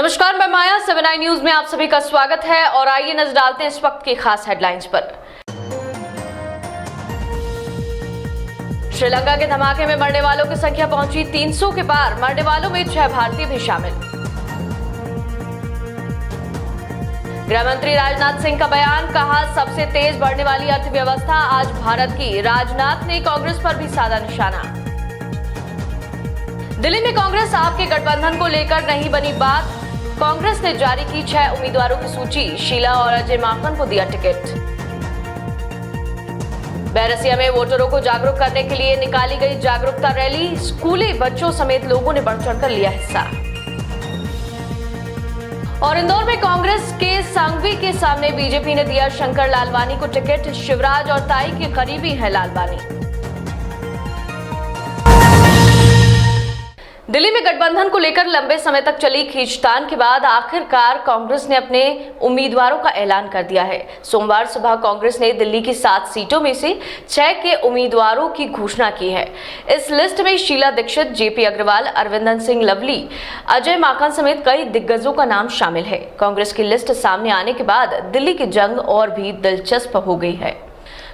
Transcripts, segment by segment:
नमस्कार, मैं माया 7i news में आप सभी का स्वागत है और आइए नजर डालते हैं इस वक्त की खास हेडलाइंस पर। श्रीलंका के धमाके में मरने वालों की संख्या पहुंची 300 के पार। मरने वालों में 6 भारतीय भी शामिल। गृह मंत्री राजनाथ सिंह का बयान, कहा सबसे तेज बढ़ने वाली अर्थव्यवस्था आज भारत की। राजनाथ ने कांग्रेस पर भी साधा निशाना। दिल्ली में कांग्रेस आपके गठबंधन को लेकर नहीं बनी बात। कांग्रेस ने जारी की 6 उम्मीदवारों की सूची। शीला और अजय माकन को दिया टिकट। बैरसिया में वोटरों को जागरूक करने के लिए निकाली गई जागरूकता रैली। स्कूली बच्चों समेत लोगों ने बढ़ चढ़कर लिया हिस्सा। और इंदौर में कांग्रेस के सांघवी के सामने बीजेपी ने दिया शंकर लालवानी को टिकट। शिवराज और ताई के करीबी है लालवानी। दिल्ली में गठबंधन को लेकर लंबे समय तक चली खींचतान के बाद आखिरकार कांग्रेस ने अपने उम्मीदवारों का ऐलान कर दिया है। सोमवार सुबह कांग्रेस ने दिल्ली की 7 सीटों में से 6 के उम्मीदवारों की घोषणा की है। इस लिस्ट में शीला दीक्षित, जेपी अग्रवाल, अरविंदर सिंह लवली, अजय माकन समेत कई दिग्गजों का नाम शामिल है। कांग्रेस की लिस्ट सामने आने के बाद दिल्ली की जंग और भी दिलचस्प हो गई है।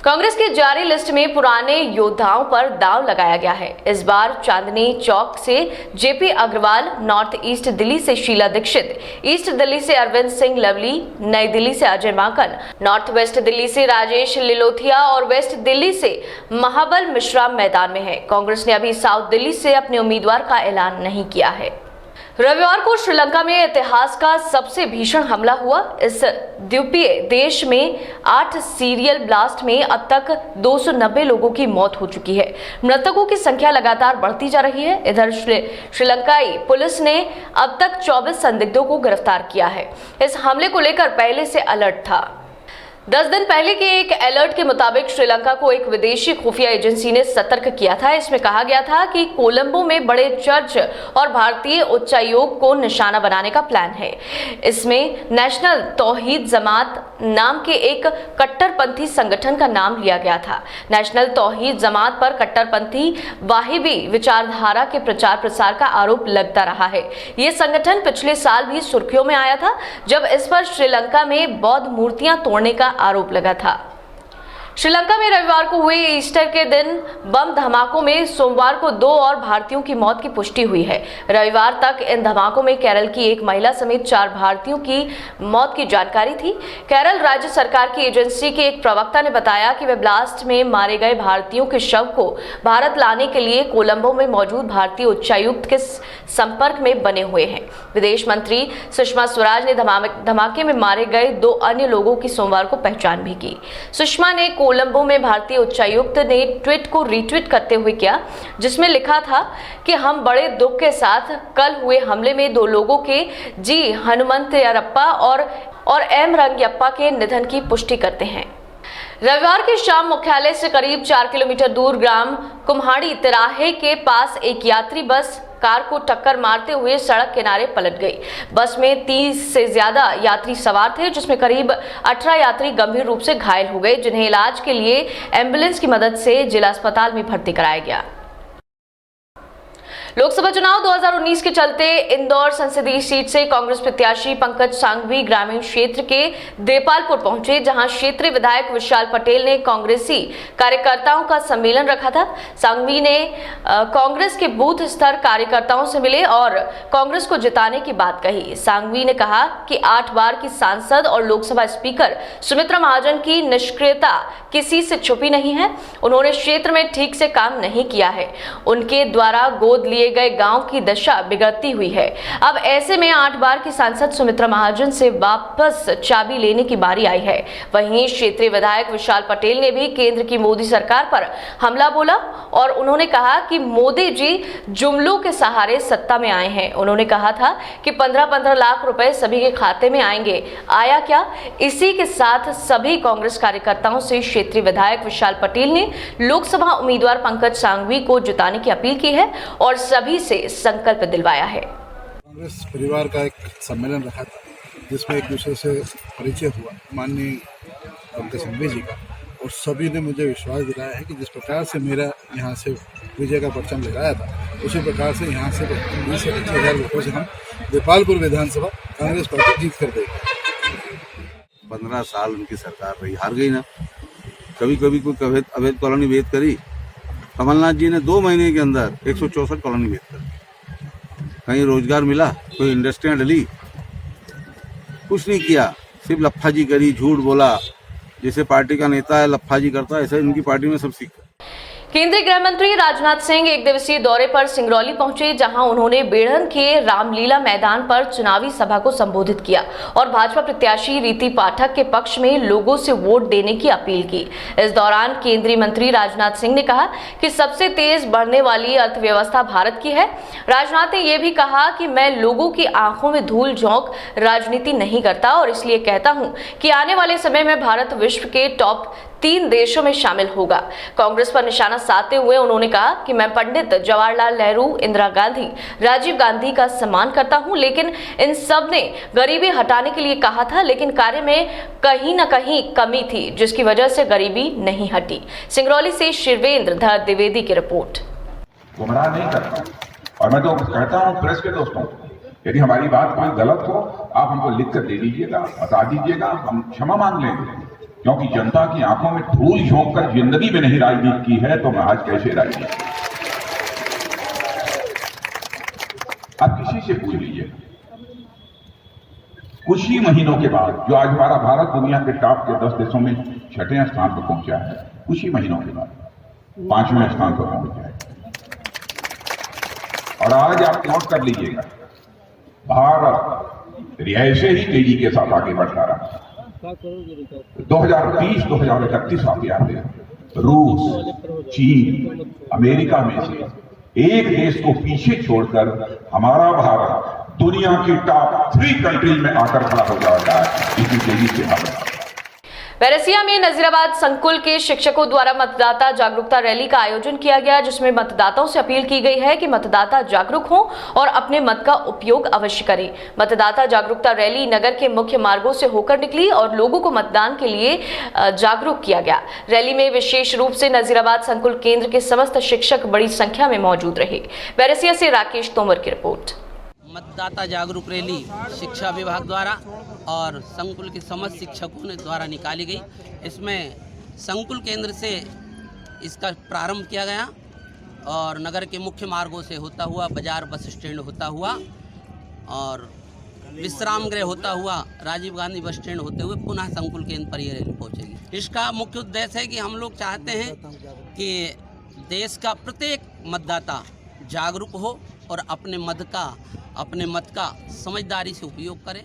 कांग्रेस की जारी लिस्ट में पुराने योद्धाओं पर दांव लगाया गया है। इस बार चांदनी चौक से जेपी अग्रवाल, नॉर्थ ईस्ट दिल्ली से शीला दीक्षित, ईस्ट दिल्ली से अरविंद सिंह लवली, नई दिल्ली से अजय माकन, नॉर्थ वेस्ट दिल्ली से राजेश लिलोथिया और वेस्ट दिल्ली से महाबल मिश्रा मैदान में है। कांग्रेस ने अभी साउथ दिल्ली से अपने उम्मीदवार का ऐलान नहीं किया है। रविवार को श्रीलंका में इतिहास का सबसे भीषण हमला हुआ। इस द्वीपीय देश में 8 सीरियल ब्लास्ट में अब तक 290 लोगों की मौत हो चुकी है। मृतकों की संख्या लगातार बढ़ती जा रही है। इधर श्रीलंकाई पुलिस ने अब तक 24 संदिग्धों को गिरफ्तार किया है। इस हमले को लेकर पहले से अलर्ट था। 10 दिन पहले के एक अलर्ट के मुताबिक श्रीलंका को एक विदेशी खुफिया एजेंसी ने सतर्क किया था। इसमें कहा गया था कि कोलंबो में बड़े चर्च और भारतीय उच्चायोग को निशाना बनाने का प्लान है। इसमें नेशनल तौहीद जमात नाम के एक कट्टरपंथी संगठन का नाम लिया गया था। नेशनल तौहीद जमात पर कट्टरपंथी वाहिबी विचारधारा के प्रचार प्रसार का आरोप लगता रहा है। ये संगठन पिछले साल भी सुर्खियों में आया था, जब इस पर श्रीलंका में बौद्ध मूर्तियां तोड़ने का आरोप लगा था। श्रीलंका में रविवार को हुए ईस्टर के दिन बम धमाकों में सोमवार को 2 और भारतीयों की मौत की पुष्टि हुई है। रविवार तक इन धमाकों में केरल की एक महिला समेत 4 भारतीयों की मौत की जानकारी थी। केरल राज्य सरकार की एजेंसी के एक प्रवक्ता ने बताया कि वे ब्लास्ट में मारे गए भारतीयों के शव को भारत लाने के लिए कोलंबो में मौजूद भारतीय उच्चायुक्त के संपर्क में बने हुए हैं। विदेश मंत्री सुषमा स्वराज ने धमाके में मारे गए 2 अन्य लोगों की सोमवार को पहचान भी की। सुषमा ने कोलंबो में भारतीय उच्चायुक्त ने ट्वीट को रीट्वीट करते हुए किया, जिसमें लिखा था कि हम बड़े दुख के साथ कल हुए हमले में 2 लोगों के जी हनुमंतयरप्पा और एम रंगयप्पा के निधन की पुष्टि करते हैं। रविवार की शाम मुख्यालय से करीब 4 किलोमीटर दूर ग्राम कुम्हाड़ी तिराहे के पास एक यात्री बस कार को टक्कर मारते हुए सड़क किनारे पलट गई। बस में 30 से ज्यादा यात्री सवार थे, जिसमें करीब 18 यात्री गंभीर रूप से घायल हो गए, जिन्हें इलाज के लिए एम्बुलेंस की मदद से जिला अस्पताल में भर्ती कराया गया। लोकसभा चुनाव 2019 के चलते इंदौर संसदीय सीट से कांग्रेस प्रत्याशी पंकज सांघवी ग्रामीण क्षेत्र के देपालपुर पहुंचे, जहां क्षेत्रीय विधायक विशाल पटेल ने कांग्रेसी कार्यकर्ताओं का सम्मेलन रखा था। सांघवी ने कांग्रेस के बूथ स्तर कार्यकर्ताओं से मिले और कांग्रेस को जिताने की बात कही। सांघवी ने कहा कि 8 बार की सांसद और लोकसभा स्पीकर सुमित्रा महाजन की निष्क्रियता किसी से छुपी नहीं है। उन्होंने क्षेत्र में ठीक से काम नहीं किया है। उनके द्वारा गोद लिए गए गांव की दशा बिगड़ती हुई है। अब ऐसे में 8 बार की सांसद सुमित्रा महाजन से वापस चाबी लेने की बारी आई है। वहीं क्षेत्रीय विधायक विशाल पटेल ने भी केंद्र की मोदी सरकार पर हमला बोला और उन्होंने कहा कि मोदी जी जुमलों के सहारे सत्ता में आए हैं। उन्होंने कहा था कि 15-15 लाख रुपए सभी के खाते में आएंगे। आया क्या? इसी के साथ सभी कांग्रेस कार्यकर्ताओं से क्षेत्रीय विधायक विशाल पटेल ने लोकसभा उम्मीदवार पंकज सांघवी को जिताने की अपील की है और सभी से संकल्प दिलवाया है। कांग्रेस परिवार का एक सम्मेलन रखा था, जिसमें एक दूसरे से परिचय हुआ माननीय पंकज सांघवी जी का, और सभी ने मुझे विश्वास दिलाया है कि जिस प्रकार से मेरा यहाँ से विजय का परचम लगाया था, उसी प्रकार से यहाँ से 20 से 25,000 वोटों से हम देपालपुर विधानसभा कांग्रेस पार्टी जीत कर देगी। 15 साल उनकी सरकार रही, हार गई ना। कभी कभी कोई अवैध कॉलोनी भेद करी। कमलनाथ जी ने 2 महीने के अंदर 164 कॉलोनी भेद करी। कहीं रोजगार मिला, कोई इंडस्ट्रियाँ डली, कुछ नहीं किया, सिर्फ लफ्फाजी करी, झूठ बोला। जैसे पार्टी का नेता है लफ्फाजी करता है, ऐसा ही उनकी पार्टी में सब सीखता है। केंद्रीय गृह मंत्री राजनाथ सिंह एक दिवसीय दौरे पर सिंगरौली पहुंचे, जहां उन्होंने बेढ़न के रामलीला मैदान पर चुनावी सभा को संबोधित किया और भाजपा प्रत्याशी रीति पाठक के पक्ष में लोगों से वोट देने की अपील की। इस दौरान केंद्रीय मंत्री राजनाथ सिंह ने कहा कि सबसे तेज बढ़ने वाली अर्थव्यवस्था भारत की है। राजनाथ ने यह भी कहा कि मैं लोगों की आंखों में धूल झोंक राजनीति नहीं करता और इसलिए कहता हूं कि आने वाले समय में भारत विश्व के टॉप 3 देशों में शामिल होगा। कांग्रेस पर निशाना साधते हुए उन्होंने कहा कि मैं पंडित जवाहरलाल नेहरू, इंदिरा गांधी, राजीव गांधी का सम्मान करता हूं, लेकिन इन सब ने गरीबी हटाने के लिए कहा था, लेकिन कार्य में कहीं न कहीं कमी थी, जिसकी वजह से गरीबी नहीं हटी। सिंगरौली से शिवेंद्र धर द्विवेदी की रिपोर्ट। गुमराह नहीं करता, और मैं तो कहता हूं प्रेस के दोस्तों, यदि हमारी बात कोई गलत हो आप हमको लिख कर दे दीजिएगा, बता दीजिएगा, हम क्षमा मांग लेंगे। क्योंकि जनता की आंखों में धूल झोंक कर जिंदगी में नहीं राजनीति की है, तो मैं आज कैसे राजनीति। आप किसी से पूछ लीजिए, कुछ ही महीनों के बाद जो आज हमारा भारत दुनिया के टॉप के 10 देशों में 6ठे स्थान पर पहुंचा है, कुछ ही महीनों के बाद 5वें स्थान पर पहुंचा है। और आज आप नोट कर लीजिएगा, भारत ऐसे ही तेजी के साथ आगे बढ़ता रहा। 2030-2031 आते आते रूस, चीन, अमेरिका में से एक देश को पीछे छोड़कर हमारा भारत दुनिया की टॉप 3 कंट्रीज में आकर खड़ा हो जाता है। इसी तेजी से भारत। बैरसिया में नजीराबाद संकुल के शिक्षकों द्वारा मतदाता जागरूकता रैली का आयोजन किया गया, जिसमें मतदाताओं से अपील की गई है कि मतदाता जागरूक हों और अपने मत का उपयोग अवश्य करें। मतदाता जागरूकता रैली नगर के मुख्य मार्गों से होकर निकली और लोगों को मतदान के लिए जागरूक किया गया। रैली में विशेष रूप से नजीराबाद संकुल केंद्र के समस्त शिक्षक बड़ी संख्या में मौजूद रहे। बैरसिया से राकेश तोमर की रिपोर्ट। मतदाता जागरूक रैली शिक्षा विभाग द्वारा और संकुल के समस्त शिक्षकों ने द्वारा निकाली गई। इसमें संकुल केंद्र से इसका प्रारंभ किया गया और नगर के मुख्य मार्गों से होता हुआ, बाजार बस स्टैंड होता हुआ और विश्राम गृह होता हुआ, राजीव गांधी बस स्टैंड होते हुए पुनः संकुल केंद्र पर यह रैली पहुँचेगी। इसका मुख्य उद्देश्य है कि हम लोग चाहते हैं कि देश का प्रत्येक मतदाता जागरूक हो और अपने मत का समझदारी से उपयोग करें।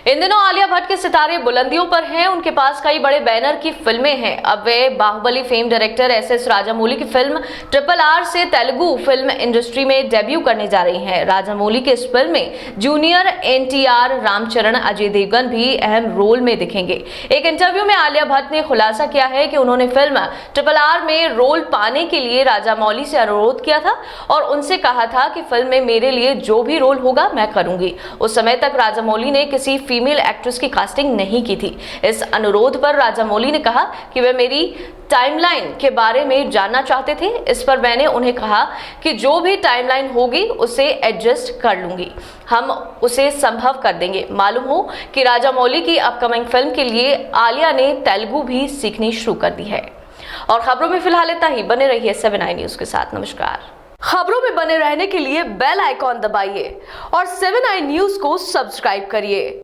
इन दिनों आलिया भट्ट के सितारे बुलंदियों पर हैं। उनके पास कई बड़े बैनर की फिल्में हैं। अब वे Baahubali fame director SS Rajamouli की फिल्म RRR से तेलुगु फिल्म इंडस्ट्री में डेब्यू करने जा रही हैं। राजामौली के इस फिल्म में जूनियर NTR, रामचरण, अजय देवगन भी अहम रोल में दिखेंगे। एक इंटरव्यू में आलिया भट्ट ने खुलासा किया है कि उन्होंने फिल्म RRR में रोल पाने के लिए राजामौली से अनुरोध किया था और उनसे कहा था कि फिल्म में मेरे लिए जो भी रोल होगा मैं करूंगी। उस समय तक राजामौली ने किसी फीमेल एक्ट्रेस की कास्टिंग नहीं की थी। इस अनुरोध पर राजामौली ने कहा कि वे मेरी टाइमलाइन के बारे में जानना चाहते थे। इस पर मैंने उन्हें कहा कि जो भी टाइमलाइन होगी उसे एडजस्ट कर लूंगी, हम उसे संभव कर देंगे। मालूम हो कि राजामौली की अपकमिंग फिल्म के लिए आलिया ने तेलुगु भी सीखनी शुरू कर दी है। और खबरों में फिलहाल इतना ही। बने रहिए 7 i न्यूज के साथ। नमस्कार। खबरों में बने रहने के लिए बेल आइकॉन दबाइए और 7 i न्यूज को सब्सक्राइब करिए।